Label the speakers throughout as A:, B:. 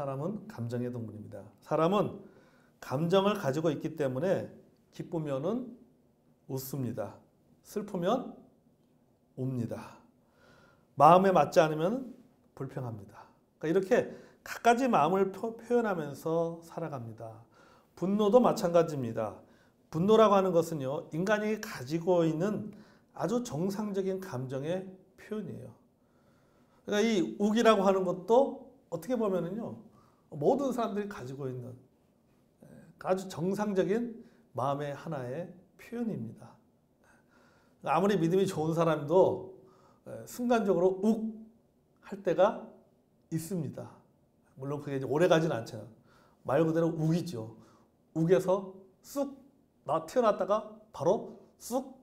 A: 사람은 감정의 동물입니다. 사람은 감정을 가지고 있기 때문에 기쁘면은 웃습니다. 슬프면 웁니다. 마음에 맞지 않으면 불평합니다. 그러니까 이렇게 갖가지 마음을 표현하면서 살아갑니다. 분노도 마찬가지입니다. 분노라고 하는 것은요, 인간이 가지고 있는 아주 정상적인 감정의 표현이에요. 그러니까 이 욱이라고 하는 것도 어떻게 보면은요, 모든 사람들이 가지고 있는 아주 정상적인 마음의 하나의 표현입니다. 아무리 믿음이 좋은 사람도 순간적으로 욱 할 때가 있습니다. 물론 그게 이제 오래 가진 않잖아요. 말 그대로 욱이죠. 욱에서 쑥 태어났다가 바로 쑥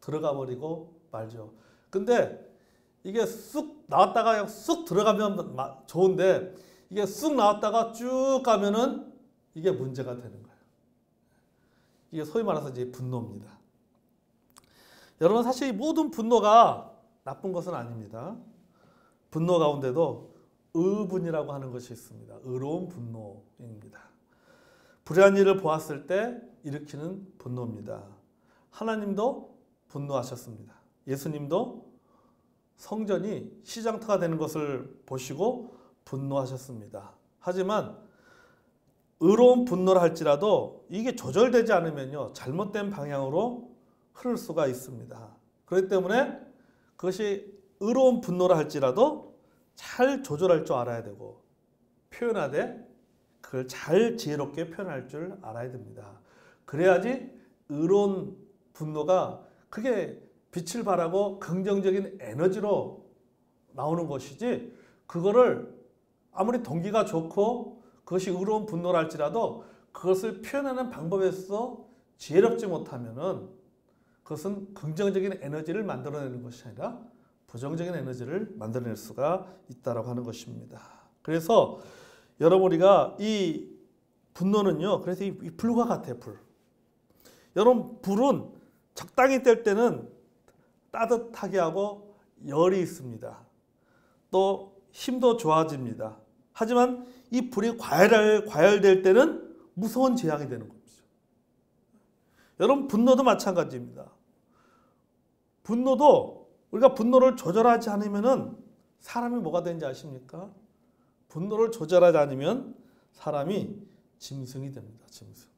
A: 들어가 버리고 말죠. 근데 이게 쑥 나왔다가 그냥 쑥 들어가면 좋은데 이게 쑥 나왔다가 쭉 가면은 이게 문제가 되는 거예요. 이게 소위 말해서 이제 분노입니다. 여러분, 사실 모든 분노가 나쁜 것은 아닙니다. 분노 가운데도 의분이라고 하는 것이 있습니다. 의로운 분노입니다. 불의한 일을 보았을 때 일으키는 분노입니다. 하나님도 분노하셨습니다. 예수님도 성전이 시장터가 되는 것을 보시고 분노하셨습니다. 하지만 의로운 분노라 할지라도 이게 조절되지 않으면요, 잘못된 방향으로 흐를 수가 있습니다. 그렇기 때문에 그것이 의로운 분노라 할지라도 잘 조절할 줄 알아야 되고, 표현하되 그걸 잘 지혜롭게 표현할 줄 알아야 됩니다. 그래야지 의로운 분노가 그게 빛을 발하고 긍정적인 에너지로 나오는 것이지, 그거를 아무리 동기가 좋고 그것이 의로운 분노라 할지라도 그것을 표현하는 방법에서 지혜롭지 못하면은 그것은 긍정적인 에너지를 만들어내는 것이 아니라 부정적인 에너지를 만들어낼 수가 있다고 하는 것입니다. 그래서 여러분, 우리가 이 분노는요, 그래서 이 불과 같아요. 불. 여러분, 불은 적당히 뗄 때는 따뜻하게 하고 열이 있습니다. 또 힘도 좋아집니다. 하지만 이 불이 과열될 때는 무서운 재앙이 되는 겁니다. 여러분, 분노도 마찬가지입니다. 분노도 우리가 분노를 조절하지 않으면은 사람이 뭐가 되는지 아십니까? 분노를 조절하지 않으면 사람이 짐승이 됩니다. 짐승.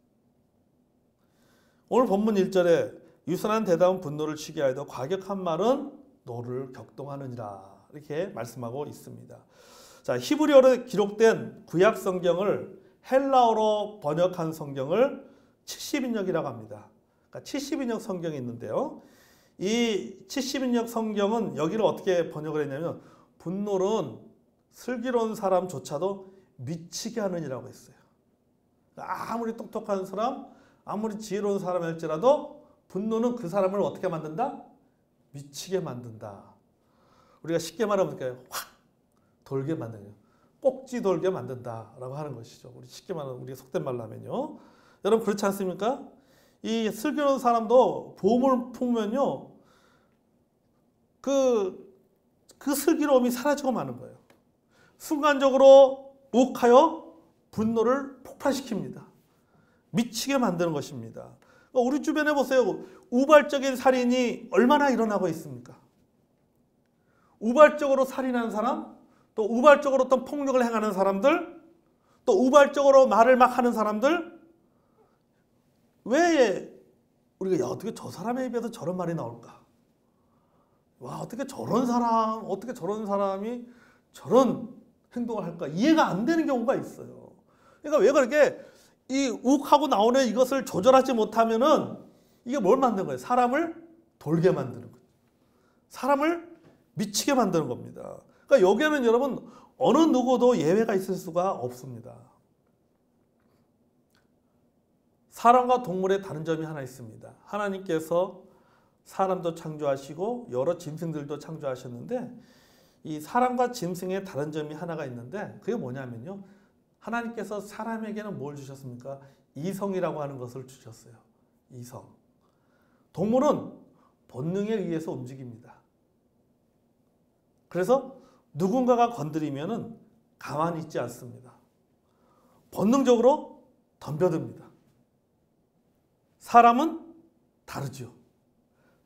A: 오늘 본문 1절에 유순한 대답은 분노를 취게 하여도 과격한 말은 노를 격동하느니라, 이렇게 말씀하고 있습니다. 자, 히브리어로 기록된 구약 성경을 헬라어로 번역한 성경을 70인역이라고 합니다. 그러니까 70인역 성경이 있는데요. 이 70인역 성경은 여기를 어떻게 번역을 했냐면, 분노는 슬기로운 사람조차도 미치게 하느니라고 했어요. 아무리 똑똑한 사람, 아무리 지혜로운 사람일지라도 분노는 그 사람을 어떻게 만든다? 미치게 만든다. 우리가 쉽게 말하면 확 돌게 만드는, 꼭지 돌게 만든다라고 하는 것이죠. 우리 쉽게 말하면, 우리 속된 말로 하면요. 여러분, 그렇지 않습니까? 이 슬기로운 사람도 보험을 품으면요, 그 슬기로움이 사라지고 마는 거예요. 순간적으로 욱하여 분노를 폭발시킵니다. 미치게 만드는 것입니다. 우리 주변에 보세요. 우발적인 살인이 얼마나 일어나고 있습니까? 우발적으로 살인하는 사람, 또 우발적으로 어떤 폭력을 행하는 사람들, 또 우발적으로 말을 막 하는 사람들, 왜 우리가 어떻게 저 사람에 비해서 저런 말이 나올까? 와, 어떻게 저런 사람이 저런 행동을 할까? 이해가 안 되는 경우가 있어요. 그러니까 왜 그렇게 이 욱하고 나오는 이것을 조절하지 못하면은 이게 뭘 만드는 거예요? 사람을 돌게 만드는 거예요. 사람을 미치게 만드는 겁니다. 그러니까 여기에는 여러분, 어느 누구도 예외가 있을 수가 없습니다. 사람과 동물의 다른 점이 하나 있습니다. 하나님께서 사람도 창조하시고 여러 짐승들도 창조하셨는데, 이 사람과 짐승의 다른 점이 하나가 있는데, 그게 뭐냐면요, 하나님께서 사람에게는 뭘 주셨습니까? 이성이라고 하는 것을 주셨어요. 이성. 동물은 본능에 의해서 움직입니다. 그래서 누군가가 건드리면은 가만히 있지 않습니다. 본능적으로 덤벼듭니다. 사람은 다르죠.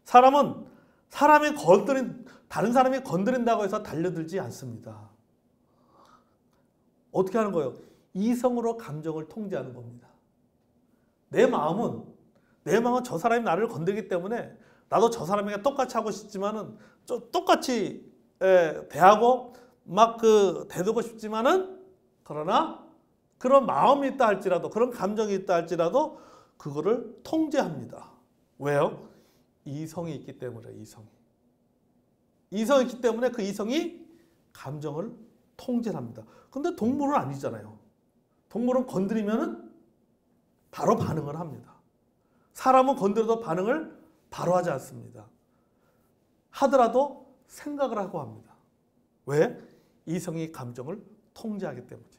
A: 사람은 다른 사람이 건드린다고 해서 달려들지 않습니다. 어떻게 하는 거예요? 이성으로 감정을 통제하는 겁니다. 내 마음은 저 사람이 나를 건드리기 때문에 나도 저 사람에게 똑같이 하고 싶지만은 똑같이 대하고 막 대들고 싶지만은 그러나 그런 마음이 있다 할지라도 그런 감정이 있다 할지라도 그거를 통제합니다. 왜요? 이성이 있기 때문에 이성이 있기 때문에 그 이성이 감정을 통제합니다. 근데 동물은 아니잖아요. 동물은 건드리면은 바로 반응을 합니다. 사람은 건드려도 반응을 바로 하지 않습니다. 하더라도 생각을 하고 합니다. 왜? 이성이 감정을 통제하기 때문이에요.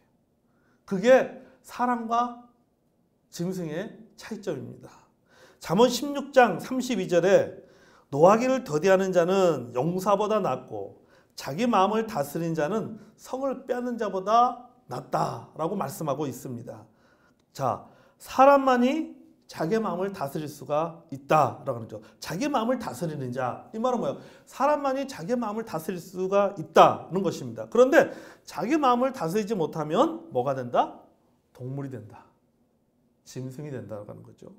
A: 그게 사람과 짐승의 차이점입니다. 잠언 16장 32절에 노하기를 더디하는 자는 용사보다 낫고 자기 마음을 다스린 자는 성을 빼앗는 자보다 낫다라고 말씀하고 있습니다. 자, 사람만이 자기 마음을 다스릴 수가 있다라고 하죠. 자기 마음을 다스리는 자, 이 말은 뭐예요? 사람만이 자기 마음을 다스릴 수가 있다는 것입니다. 그런데 자기 마음을 다스리지 못하면 뭐가 된다? 동물이 된다. 짐승이 된다고 하는 거죠.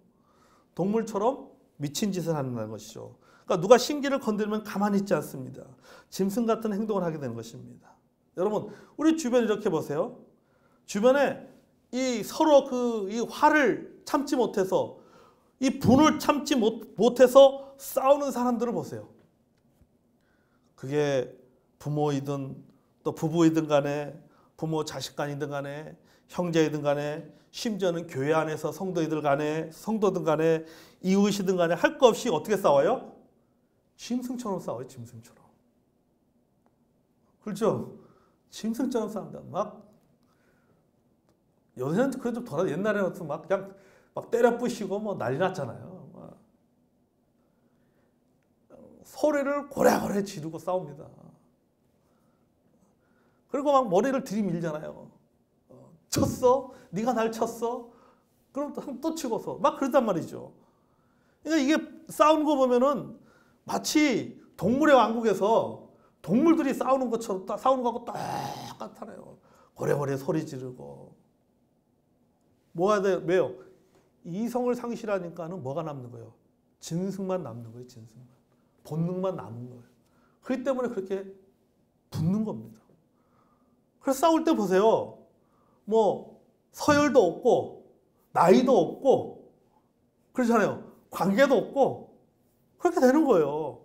A: 동물처럼 미친 짓을 한다는 것이죠. 그러니까 누가 신기를 건드리면 가만히 있지 않습니다. 짐승 같은 행동을 하게 되는 것입니다. 여러분, 우리 주변 이렇게 보세요. 주변에 서로 이 화를 참지 못해서 이 분을 참지 못해서 싸우는 사람들을 보세요. 그게 부모이든 또 부부이든 간에 부모 자식 간이든 간에 형제이든 간에 심지어는 교회 안에서 성도들 간에 이웃이든 간에 할 거 없이 어떻게 싸워요? 짐승처럼 싸워요. 짐승처럼. 그렇죠? 짐승처럼 싸운다. 막 요새는 그래도 옛날에는 그냥 때려 부시고 뭐 난리 났잖아요. 소리를 고래고래 지르고 싸웁니다. 그리고 막 머리를 들이밀잖아요. 쳤어? 네가 날 쳤어? 그럼 또 치고서 막 그러단 말이죠. 그러니까 이게 싸우는 거 보면은 마치 동물의 왕국에서 동물들이 싸우는 것처럼 싸우는 거하고 똑같아요. 고래고래 소리 지르고. 뭐가 돼요? 왜요? 이성을 상실하니까는 뭐가 남는 거예요? 짐승만 남는 거예요. 짐승만. 본능만 남은 거예요. 그렇기 때문에 그렇게 붙는 겁니다. 그래서 싸울 때 보세요. 뭐 서열도 없고 나이도 없고 그렇잖아요. 관계도 없고 그렇게 되는 거예요.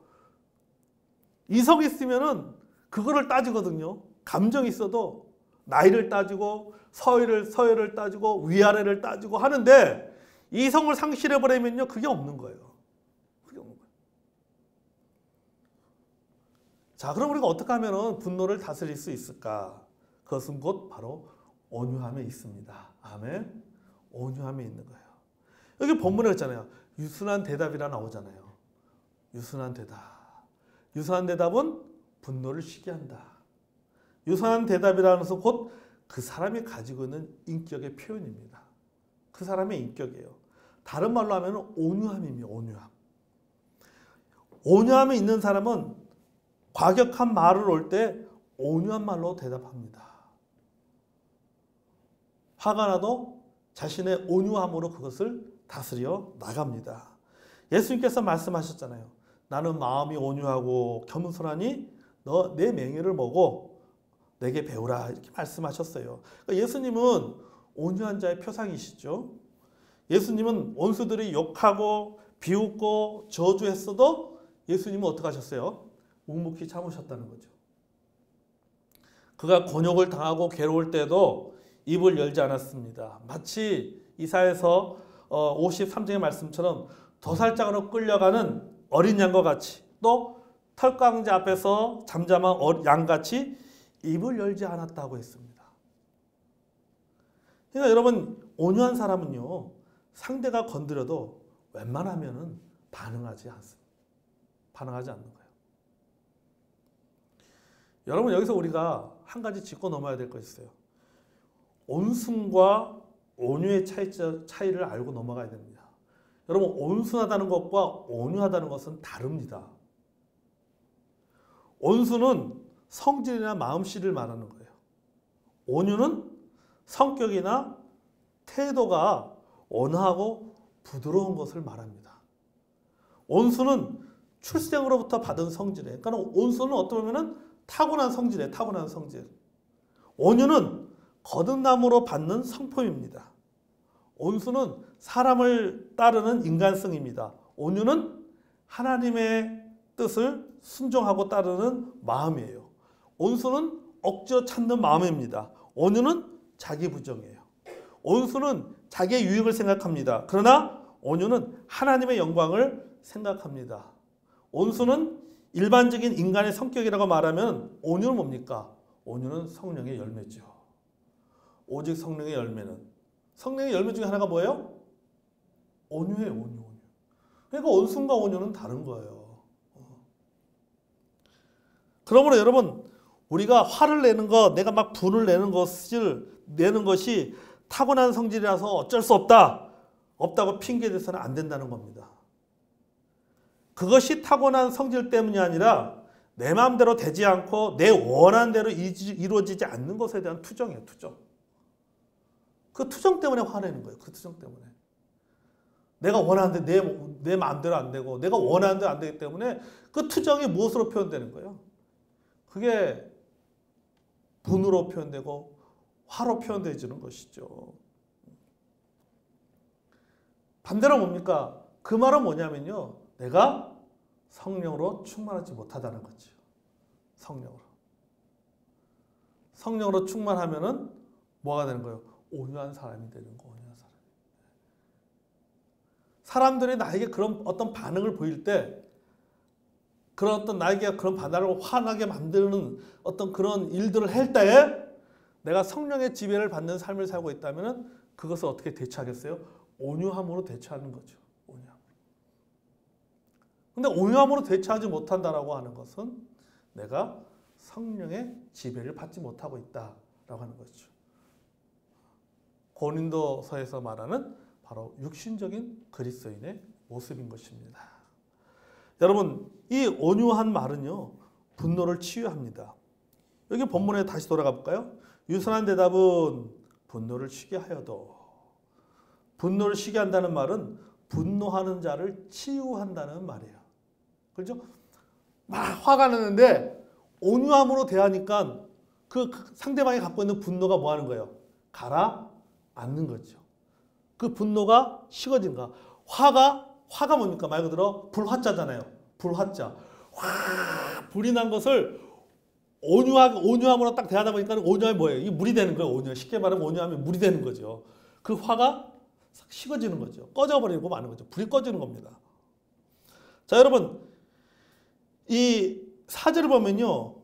A: 이성이 있으면은 그거를 따지거든요. 감정이 있어도 나이를 따지고 서열을 따지고 위아래를 따지고 하는데 이성을 상실해버리면요. 그게 없는 거예요. 그게 없는 거예요. 자, 그럼 우리가 어떻게 하면 분노를 다스릴 수 있을까? 그것은 곧 바로 온유함에 있습니다. 아멘. 온유함에 있는 거예요. 여기 본문에 있잖아요. 유순한 대답이라 나오잖아요. 유순한 대답. 유순한 대답은 분노를 쉬게 한다. 유순한 대답이라는 것은 곧 그 사람이 가지고 있는 인격의 표현입니다. 그 사람의 인격이에요. 다른 말로 하면 온유함입니다. 온유함. 온유함이 있는 사람은 과격한 말을 올 때 온유한 말로 대답합니다. 화가 나도 자신의 온유함으로 그것을 다스려 나갑니다. 예수님께서 말씀하셨잖아요. 나는 마음이 온유하고 겸손하니 너 내 맹의를 보고 내게 배우라 이렇게 말씀하셨어요. 그러니까 예수님은 온유한 자의 표상이시죠. 예수님은 원수들이 욕하고 비웃고 저주했어도 예수님은 어떻게 하셨어요? 묵묵히 참으셨다는 거죠. 그가 곤욕을 당하고 괴로울 때도 입을 열지 않았습니다. 마치 이사야서 53장의 말씀처럼 도살장으로 끌려가는 어린 양과 같이 또 털강자 앞에서 잠잠한 양같이 입을 열지 않았다고 했습니다. 그러니까 여러분 온유한 사람은요. 상대가 건드려도 웬만하면은 반응하지 않습니다. 반응하지 않는 거예요. 여러분 여기서 우리가 한 가지 짚고 넘어야 될 것이 있어요. 온순과 온유의 차이를 알고 넘어가야 됩니다. 여러분, 온순하다는 것과 온유하다는 것은 다릅니다. 온수는 성질이나 마음씨를 말하는 거예요. 온유는 성격이나 태도가 온화하고 부드러운 것을 말합니다. 온수는 출생으로부터 받은 성질이에요. 그러니까 온수는 어떻게 보면 타고난 성질이에요. 타고난 성질. 온유는 거듭남으로 받는 성품입니다. 온수는 사람을 따르는 인간성입니다. 온유는 하나님의 뜻을 순종하고 따르는 마음이에요. 온수는 억지로 찾는 마음입니다. 온유는 자기 부정이에요. 온수는 자기의 유익을 생각합니다. 그러나 온유는 하나님의 영광을 생각합니다. 온수는 일반적인 인간의 성격이라고 말하면 온유는 뭡니까? 온유는 성령의 열매죠. 오직 성령의 열매는, 성령의 열매 중에 하나가 뭐예요? 온유예요. 온유. 그러니까 온순과 온유는 다른 거예요. 그러므로 여러분, 우리가 화를 내는 것, 내가 막 분을 내는 것이 타고난 성질이라서 어쩔 수 없다고 핑계대서는 안 된다는 겁니다. 그것이 타고난 성질 때문이 아니라 내 마음대로 되지 않고 내 원하는 대로 이루어지지 않는 것에 대한 투정이에요. 투정. 그 투정 때문에 화내는 거예요. 그 투정 때문에. 내가 원하는데 내 마음대로 안 되고 내가 원하는 대로 안 되기 때문에 그 투정이 무엇으로 표현되는 거예요? 그게 분으로 표현되고 화로 표현되어지는 것이죠. 반대로 뭡니까? 그 말은 뭐냐면요. 내가 성령으로 충만하지 못하다는 거죠. 성령으로 충만하면은 뭐가 되는 거예요? 온유한 사람이 되는 거. 온유한 사람. 사람들이 나에게 그런 어떤 반응을 보일 때, 그런 어떤 나에게 그런 반응을 화나게 만드는 어떤 그런 일들을 할 때에 내가 성령의 지배를 받는 삶을 살고 있다면은 그것을 어떻게 대처하겠어요? 온유함으로 대처하는 거죠. 온유함. 근데 온유함으로 대처하지 못한다라고 하는 것은 내가 성령의 지배를 받지 못하고 있다라고 하는 것이죠. 고린도서에서 말하는 바로 육신적인 그리스도인의 모습인 것입니다. 여러분, 이 온유한 말은요, 분노를 치유합니다. 여기 본문에 다시 돌아가 볼까요? 유순한 대답은 분노를 쉬게 하여도. 분노를 쉬게 한다는 말은 분노하는 자를 치유한다는 말이에요. 그렇죠? 막 화가 나는데 온유함으로 대하니까 그 상대방이 갖고 있는 분노가 뭐 하는 거예요? 가라앉는 거죠. 그 분노가 식어진 거. 화가 뭡니까? 말 그대로 불화자잖아요. 불화자. 불이 난 것을 온유함으로 딱 대하다 보니까 온유함이 뭐예요? 이게 물이 되는 거예요. 온유. 쉽게 말하면 온유함이 물이 되는 거죠. 그 화가 식어지는 거죠. 꺼져버리고 마는 거죠. 불이 꺼지는 겁니다. 자, 여러분, 이 사절을 보면요,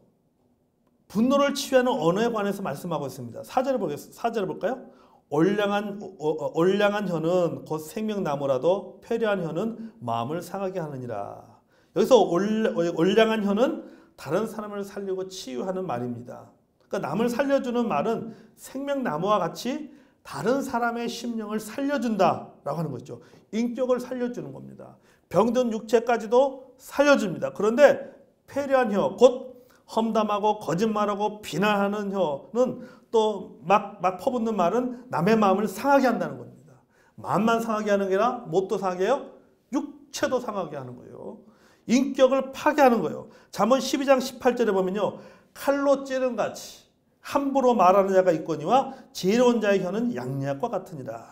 A: 분노를 치유하는 언어에 관해서 말씀하고 있습니다. 사절을 볼까요? 올량한 혀는 곧 생명나무라도 패려한 혀는 마음을 상하게 하느니라. 여기서 올량한 혀는 다른 사람을 살리고 치유하는 말입니다. 그러니까 남을 살려주는 말은 생명나무와 같이 다른 사람의 심령을 살려준다라고 하는 거죠. 인격을 살려주는 겁니다. 병든 육체까지도 살려줍니다. 그런데 패려한 혀, 곧 험담하고 거짓말하고 비난하는 혀는 또 막 퍼붓는 말은 남의 마음을 상하게 한다는 겁니다. 마음만 상하게 하는 게 아니라 뭣도 상하게 해요? 육체도 상하게 하는 거예요. 인격을 파괴하는 거예요. 잠언 12장 18절에 보면요, 칼로 찌른 같이 함부로 말하는 자가 있거니와 지혜로운 자의 혀는 양약과 같으니라.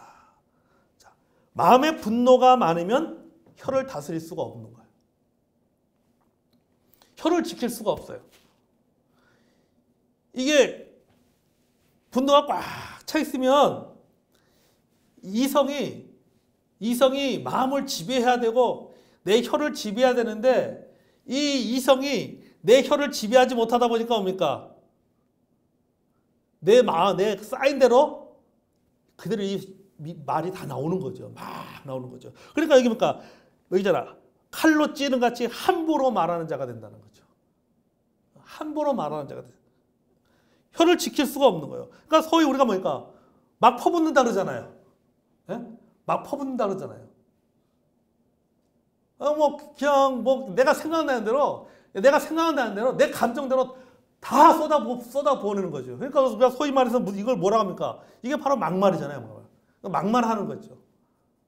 A: 자, 마음에 분노가 많으면 혀를 다스릴 수가 없는 거예요. 혀를 지킬 수가 없어요. 이게 분노가 꽉 차 있으면 이성이 마음을 지배해야 되고 내 혀를 지배해야 되는데, 이 이성이 내 혀를 지배하지 못하다 보니까 뭡니까? 내 쌓인 대로 그대로 이 말이 다 나오는 거죠. 막 나오는 거죠. 그러니까 여기 뭡니까? 여기잖아. 칼로 찌른 같이 함부로 말하는 자가 된다는 거죠. 함부로 말하는 자가 된다. 혀를 지킬 수가 없는 거예요. 그러니까 소위 우리가 뭐니까 막 퍼붓는다 그러잖아요. 예? 막 퍼붓는다 그러잖아요. 뭐 그냥 뭐 내가 생각나는 대로 내 감정대로 다 쏟아부어내는 거죠. 그러니까 소위 말해서 이걸 뭐라 합니까? 이게 바로 막말이잖아요. 막말하는 거죠.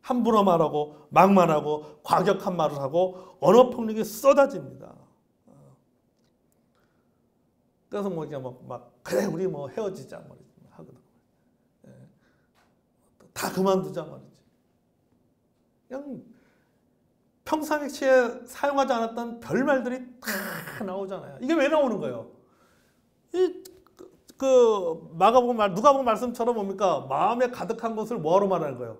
A: 함부로 말하고 막말하고 과격한 말을 하고 언어 폭력이 쏟아집니다. 그래서 뭐 그냥 막 그래 우리 뭐 헤어지자 말이지 하거든. 예. 다 그만두자 말이지. 그냥 평상시에 사용하지 않았던 별말들이 다 나오잖아요. 이게 왜 나오는 거예요? 누가복음 말씀처럼 뭡니까? 마음에 가득한 것을 뭐하러 말하는 거예요?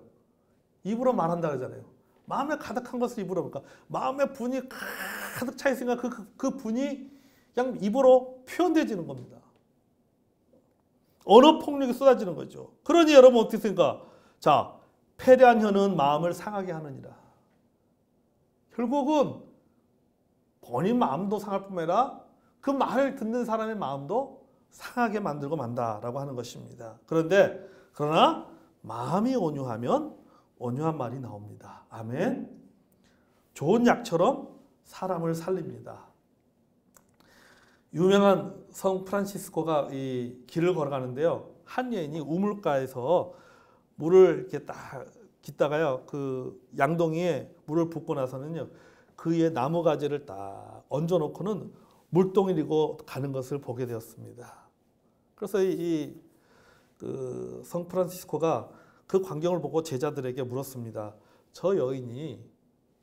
A: 입으로 말한다 그러잖아요. 마음에 가득한 것을 입으로 그러니까 마음에 분이 가득 차 있으니까 그 분이 그냥 입으로 표현되지는 겁니다. 언어 폭력이 쏟아지는 거죠. 그러니 여러분 어떻게 생각합니까? 자, 패배한 혀는 마음을 상하게 하느니라. 결국은 본인 마음도 상할 뿐만 아니라 그 말을 듣는 사람의 마음도 상하게 만들고 만다라고 하는 것입니다. 그러나 마음이 온유하면 온유한 말이 나옵니다. 아멘. 좋은 약처럼 사람을 살립니다. 유명한 성 프란시스코가 이 길을 걸어가는데요. 한 여인이 우물가에서 물을 이렇게 딱 깃다가요. 그 양동이에 물을 붓고 나서는요. 그 위에 나무 가지를 딱 얹어 놓고는 물동이리고 가는 것을 보게 되었습니다. 그래서 그 성 프란시스코가 그 광경을 보고 제자들에게 물었습니다. 저 여인이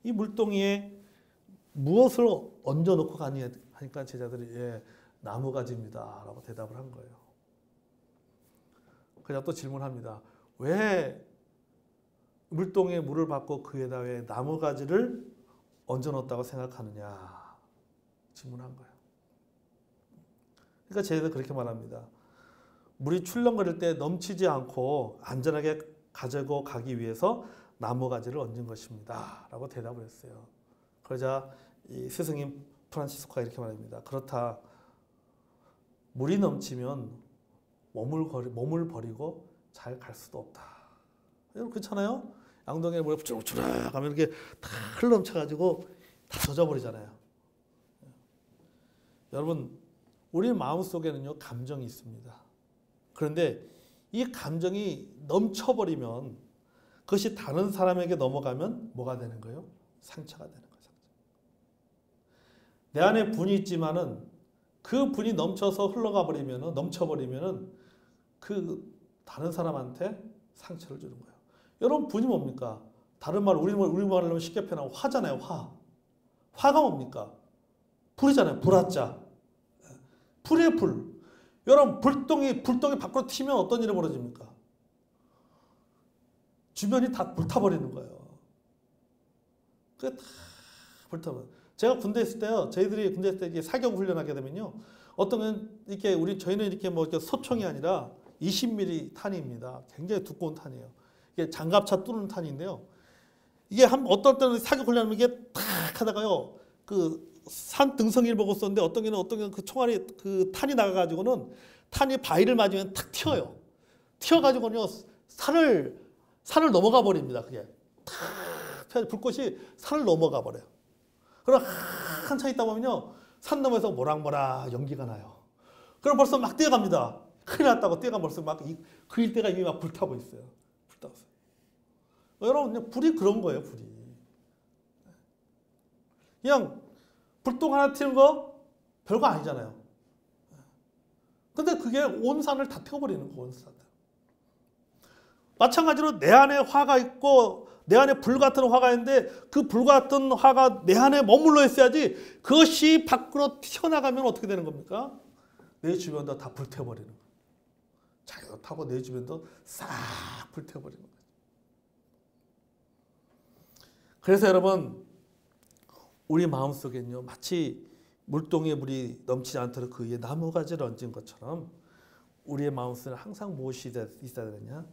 A: 이 물동이에 무엇을 얹어 놓고 가니 하니까 제자들이 예, 나무 가지입니다 라고 대답을 한 거예요. 그냥 또 질문합니다. 왜 물동이에 물을 받고 그 위에다 왜 나무 가지를 얹어 놓았다고 생각하느냐 질문한 거예요. 그러니까 제자들 그렇게 말합니다. 물이 출렁거릴 때 넘치지 않고 안전하게 가지고 가기 위해서 나무 가지를 얹은 것입니다 라고 대답을 했어요. 그러자 이 스승인 프란시스코가 이렇게 말합니다. 그렇다. 물이 넘치면 몸을 버리고 잘 갈 수도 없다. 여러분 그렇잖아요? 양동이에 물이 주룩주룩 하면 이렇게 다 흘러넘쳐가지고 다 젖어버리잖아요. 여러분 우리 마음속에는요 감정이 있습니다. 그런데 이 감정이 넘쳐버리면 그것이 다른 사람에게 넘어가면 뭐가 되는 거예요? 상처가 되는 거예요. 내 안에 분이 있지만은 그 분이 넘쳐버리면은 그 다른 사람한테 상처를 주는 거예요. 여러분 분이 뭡니까? 다른 말 우리 말로 하면 쉽게 표현하면 화잖아요. 화가 뭡니까? 불이잖아요. 불화자. 불이에요. 불. 여러분 불똥이 밖으로 튀면 어떤 일이 벌어집니까? 주변이 다 불타버리는 거예요. 그게 다 불타버려. 제가 군대 있을 때요. 저희들이 군대 있을 때 사격 훈련하게 되면요. 어떤 이렇게 저희는 이렇게 뭐 소총이 아니라 20mm 탄입니다. 굉장히 두꺼운 탄이에요. 이게 장갑차 뚫는 탄인데요. 이게 어떤 때는 사격 훈련하면 이게 탁 하다가요. 그 산 등성이를 보고 썼는데 어떤 게는 그 총알이 그 탄이 나가가지고는 탄이 바위를 맞으면 탁 튀어요. 튀어가지고는요 산을 넘어가 버립니다. 그게 탁 불꽃이 산을 넘어가 버려요. 그럼 한참 있다 보면요 산 너머에서 모락모락 연기가 나요. 그럼 벌써 막 뛰어갑니다. 큰일 났다고 뛰어가면 벌써 막 그 일대가 이미 막 불타고 있어요. 불타고 있어요. 여러분 그냥 불이 그런 거예요. 불이 그냥 불똥 하나 튀는 거 별거 아니잖아요. 근데 그게 온 산을 다 태워버리는 거, 온 산. 마찬가지로 내 안에 화가 있고 내 안에 불 같은 화가 있는데 그 불 같은 화가 내 안에 머물러 있어야지 그것이 밖으로 튀어나가면 어떻게 되는 겁니까? 내 주변도 다 불태워버리는 거예요. 자기도 타고 내 주변도 싹 불태워버리는 거예요. 그래서 여러분 우리 마음속에는요 마치 물동이에 물이 넘치지 않도록 그 위에 나무가지를 얹은 것처럼 우리의 마음속에 항상 무엇이 있어야 되느냐?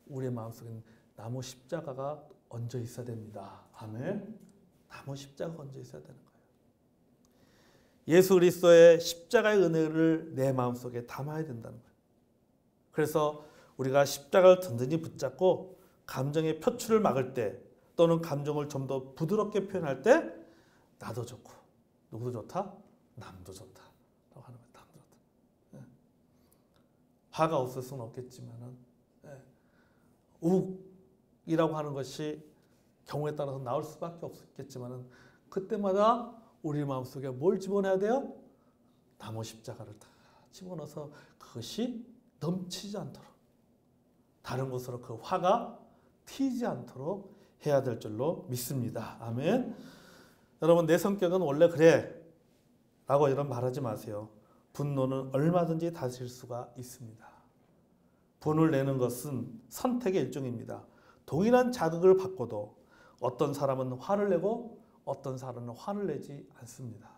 A: 우리의 마음속에는 나무 십자가가 얹어 있어야 됩니다. 아멘. 나무 십자가가 얹어 있어야 되는 거예요. 예수 그리스도의 십자가의 은혜를 내 마음속에 담아야 된다는 거예요. 그래서 우리가 십자가를 든든히 붙잡고 감정의 표출을 막을 때 또는 감정을 좀 더 부드럽게 표현할 때 나도 좋고 누구도 좋다? 남도 좋다 라고 하는 거예요. 남도 좋다. 예. 화가 없을 수는 없겠지만은 예. 우욱이라고 하는 것이 경우에 따라서 나올 수밖에 없겠지만은 그때마다 우리 마음속에 뭘 집어넣어야 돼요? 나무 십자가를 다 집어넣어서 그것이 넘치지 않도록 다른 곳으로 그 화가 튀지 않도록 해야 될 줄로 믿습니다. 아멘. 여러분 내 성격은 원래 그래 라고 이런 말하지 마세요. 분노는 얼마든지 다스릴 수가 있습니다. 분을 내는 것은 선택의 일종입니다. 동일한 자극을 받고도 어떤 사람은 화를 내고 어떤 사람은 화를 내지 않습니다.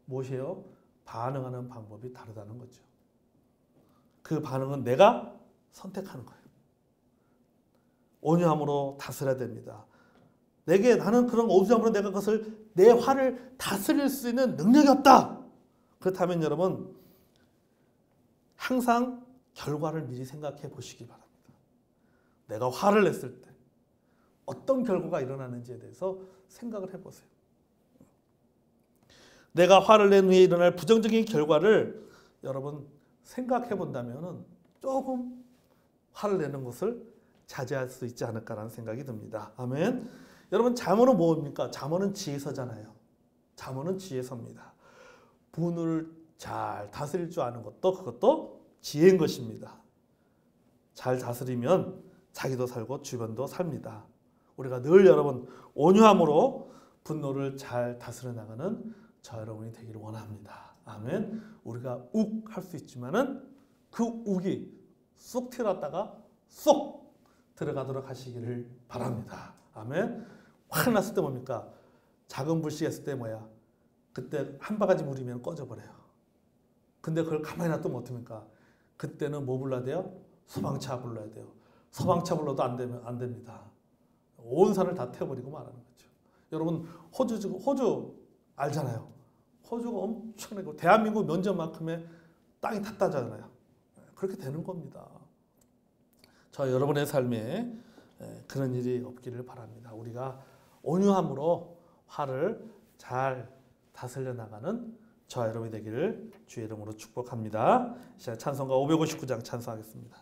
A: 무엇이에요? 반응하는 방법이 다르다는 거죠. 그 반응은 내가 선택하는 거예요. 온유함으로 다스려야 됩니다. 나는 그런 온유함으로 내가 그것을 내 화를 다스릴 수 있는 능력이 없다. 그렇다면 여러분 항상 결과를 미리 생각해 보시기 바랍니다. 내가 화를 냈을 때 어떤 결과가 일어나는지에 대해서 생각을 해보세요. 내가 화를 낸 후에 일어날 부정적인 결과를 여러분 생각해 본다면 조금 화를 내는 것을 자제할 수 있지 않을까라는 생각이 듭니다. 아멘. 여러분 잠언은 뭡니까? 잠언은 지혜서잖아요. 잠언은 지혜서입니다. 분을 잘 다스릴 줄 아는 것도 그것도 지혜인 것입니다. 잘 다스리면 자기도 살고 주변도 삽니다. 우리가 늘 여러분 온유함으로 분노를 잘 다스려 나가는 저 여러분이 되기를 원합니다. 아멘. 우리가 욱 할 수 있지만은 그 욱이 쏙 튀어났다가 쏙 들어가도록 하시기를 바랍니다. 아멘. 확 났을 때 뭡니까? 작은 불씨가 있을 때 뭐야? 그때 한 바가지 물이면 꺼져버려요. 근데 그걸 가만히 놔두면 어떡합니까? 그때는 뭐 불러야 돼요? 소방차 불러야 돼요. 소방차 불러도 안 됩니다. 온 산을 다 태워버리고 말하는 거죠. 여러분 호주 알잖아요. 호주가 엄청나고 대한민국 면적만큼의 땅이 탔다잖아요. 그렇게 되는 겁니다. 저 여러분의 삶에 그런 일이 없기를 바랍니다. 우리가 온유함으로 화를 잘 다스려 나가는 저 여러분이 되기를 주의 이름으로 축복합니다. 찬송가 559장 찬송하겠습니다.